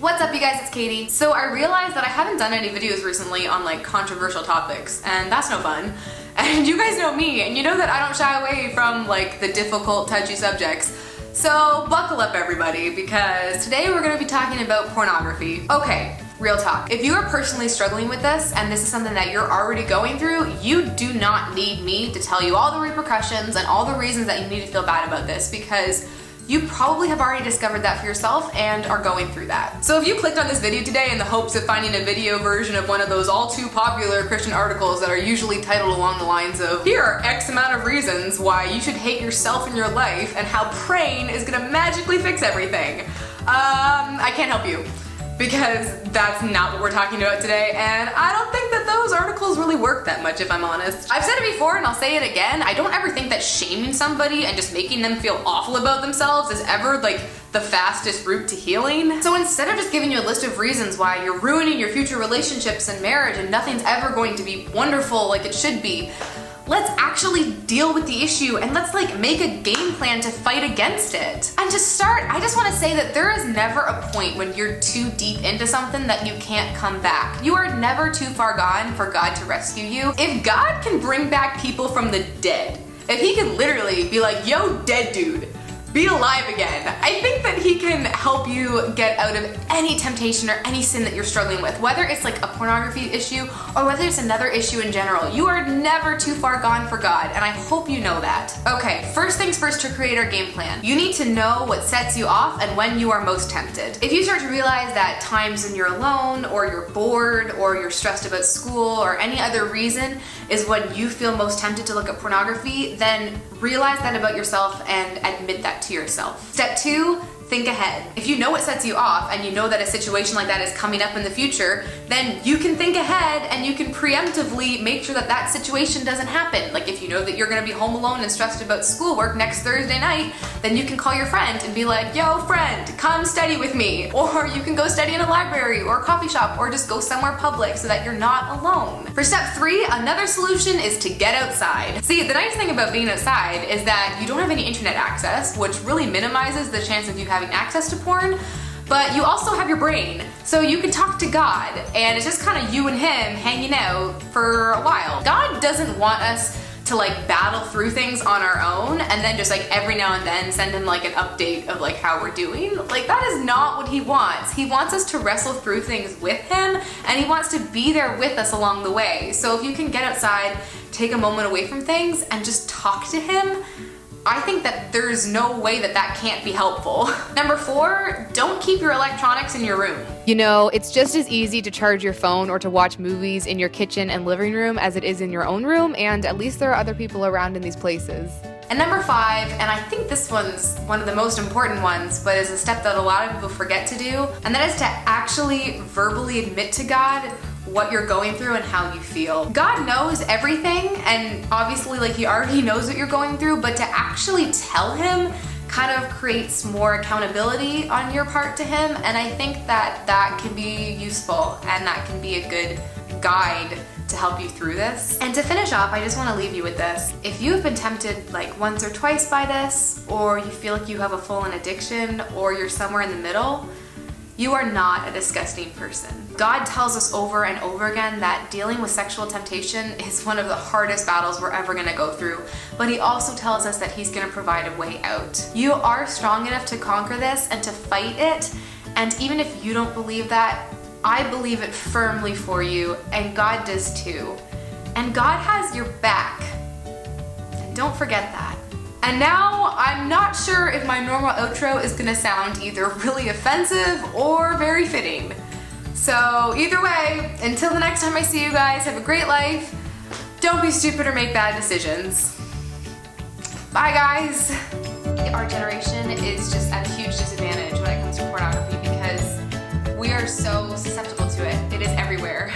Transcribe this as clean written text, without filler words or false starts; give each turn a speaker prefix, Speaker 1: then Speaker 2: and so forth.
Speaker 1: What's up you guys, it's Katie. So I realized that I haven't done any videos recently on like controversial topics, and that's no fun. And you guys know me, and you know that I don't shy away from like the difficult, touchy subjects. So buckle up everybody, because today we're gonna be talking about pornography. Okay, real talk. If you are personally struggling with this, and this is something that you're already going through, you do not need me to tell you all the repercussions and all the reasons that you need to feel bad about this, because you probably have already discovered that for yourself and are going through that. So if you clicked on this video today in the hopes of finding a video version of one of those all too popular Christian articles that are usually titled along the lines of, here are X amount of reasons why you should hate yourself and your life and how praying is gonna magically fix everything, I can't help you. Because that's not what we're talking about today, and I don't think that those articles really work that much, if I'm honest. I've said it before and I'll say it again, I don't ever think that shaming somebody and just making them feel awful about themselves is ever like the fastest route to healing. So instead of just giving you a list of reasons why you're ruining your future relationships and marriage and nothing's ever going to be wonderful like it should be, let's actually deal with the issue and let's like make a game plan to fight against it. And to start, I just want to say that there is never a point when you're too deep into something that you can't come back. You are never too far gone for God to rescue you. If God can bring back people from the dead, if he can literally be like, yo, dead dude, be alive again, I think that he can help you get out of any temptation or any sin that you're struggling with, whether it's like a pornography issue or whether it's another issue in general. You are never too far gone for God, and I hope you know that. Okay, first things first, to create our game plan, you need to know what sets you off and when you are most tempted. If you start to realize that times when you're alone or you're bored or you're stressed about school or any other reason is when you feel most tempted to look at pornography, then realize that about yourself and admit that to yourself. Step 2, think ahead. If you know what sets you off and you know that a situation like that is coming up in the future, then you can think ahead and you can preemptively make sure that that situation doesn't happen. Like if you know that you're gonna be home alone and stressed about schoolwork next Thursday night, then you can call your friend and be like, yo friend, come study with me. Or you can go study in a library or a coffee shop or just go somewhere public so that you're not alone. For step 3, another solution is to get outside. See, the nice thing about being outside is that you don't have any internet access, which really minimizes the chance of you having access to porn, but you also have your brain, so you can talk to God, and it's just kind of you and him hanging out for a while. God doesn't want us to like battle through things on our own and then just like every now and then send him like an update of like how we're doing. Like that is not what he wants. He wants us to wrestle through things with him, and he wants to be there with us along the way. So if you can get outside, take a moment away from things and just talk to him, I think that there's no way that that can't be helpful. Number 4, don't keep your electronics in your room.
Speaker 2: You know, it's just as easy to charge your phone or to watch movies in your kitchen and living room as it is in your own room, and at least there are other people around in these places.
Speaker 1: And number 5, and I think this one's one of the most important ones, but is a step that a lot of people forget to do, and that is to actually verbally admit to God what you're going through and how you feel. God knows everything, and obviously like he already knows what you're going through, but to actually tell him kind of creates more accountability on your part to him, and I think that that can be useful and that can be a good guide to help you through this. And to finish off, I just want to leave you with this. If you have been tempted like once or twice by this, or you feel like you have a full-on addiction, or you're somewhere in the middle, you are not a disgusting person. God tells us over and over again that dealing with sexual temptation is one of the hardest battles we're ever gonna go through, but he also tells us that he's gonna provide a way out. You are strong enough to conquer this and to fight it, and even if you don't believe that, I believe it firmly for you, and God does too. And God has your back, and don't forget that. And now, I'm not sure if my normal outro is gonna sound either really offensive or very fitting. So either way, until the next time I see you guys, have a great life. Don't be stupid or make bad decisions. Bye guys. Our generation is just at a huge disadvantage when it comes to pornography because we are so susceptible to it. It is everywhere.